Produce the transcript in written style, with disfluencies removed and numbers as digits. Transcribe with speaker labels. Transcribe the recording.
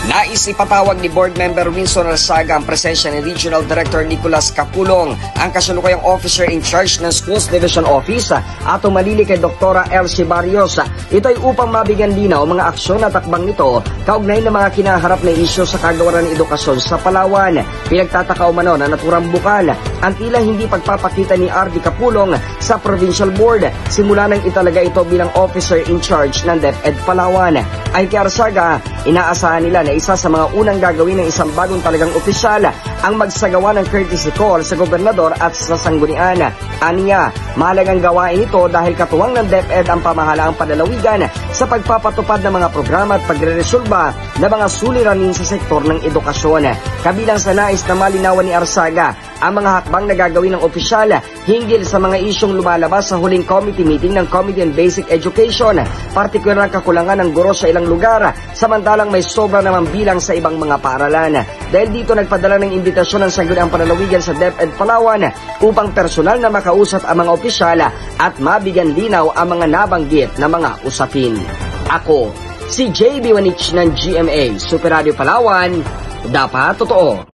Speaker 1: Nais ipatawag ni Board Member Winston Arzaga ang presensya ni Regional Director Nicolas Capulong, ang kasalukuyang Officer in Charge ng Schools Division Office, at umalili kay Dr. Elsie Barrios. Ito ay upang mabigyan linaw mga aksyon at takbang nito kaugnay ng mga kinaharap na isyu sa kagawaran ng edukasyon sa Palawan. Pinagtataka umano na naturambukan ang tila hindi pagpapakita ni R.D. Capulong sa Provincial Board simula nang italaga ito bilang Officer in Charge ng DepEd Palawan. Ay kay Arzaga, inaasahan nila na isa sa mga unang gagawin ng isang bagong talagang opisyal ang magsagawa ng courtesy call sa gobernador at sa sanggunian. Aniya, mahalagang gawain ito dahil katuwang ng DepEd ang pamahalaang panlalawigan sa pagpapatupad ng mga programa at pagreresolba ng mga suliranin sa sektor ng edukasyon. Kabilang sa nais na malinawan ni Arzaga ang mga hakbang na gagawin ng opisyal hinggil sa mga isyong lumalabas sa huling committee meeting ng Committee on Basic Education, partikular ang kakulangan ng guro sa ilang lugar, samantalang may sobra naman bilang sa ibang mga paaralan. Dahil dito nagpadala ng imbitasyon ng sangguniang panlalawigan sa DepEd Palawan upang personal na makausap ang mga opisyal at mabigyan linaw ang mga nabanggit na mga usapin. Ako, si JB Wanich ng GMA Super Radio Palawan, dapat totoo.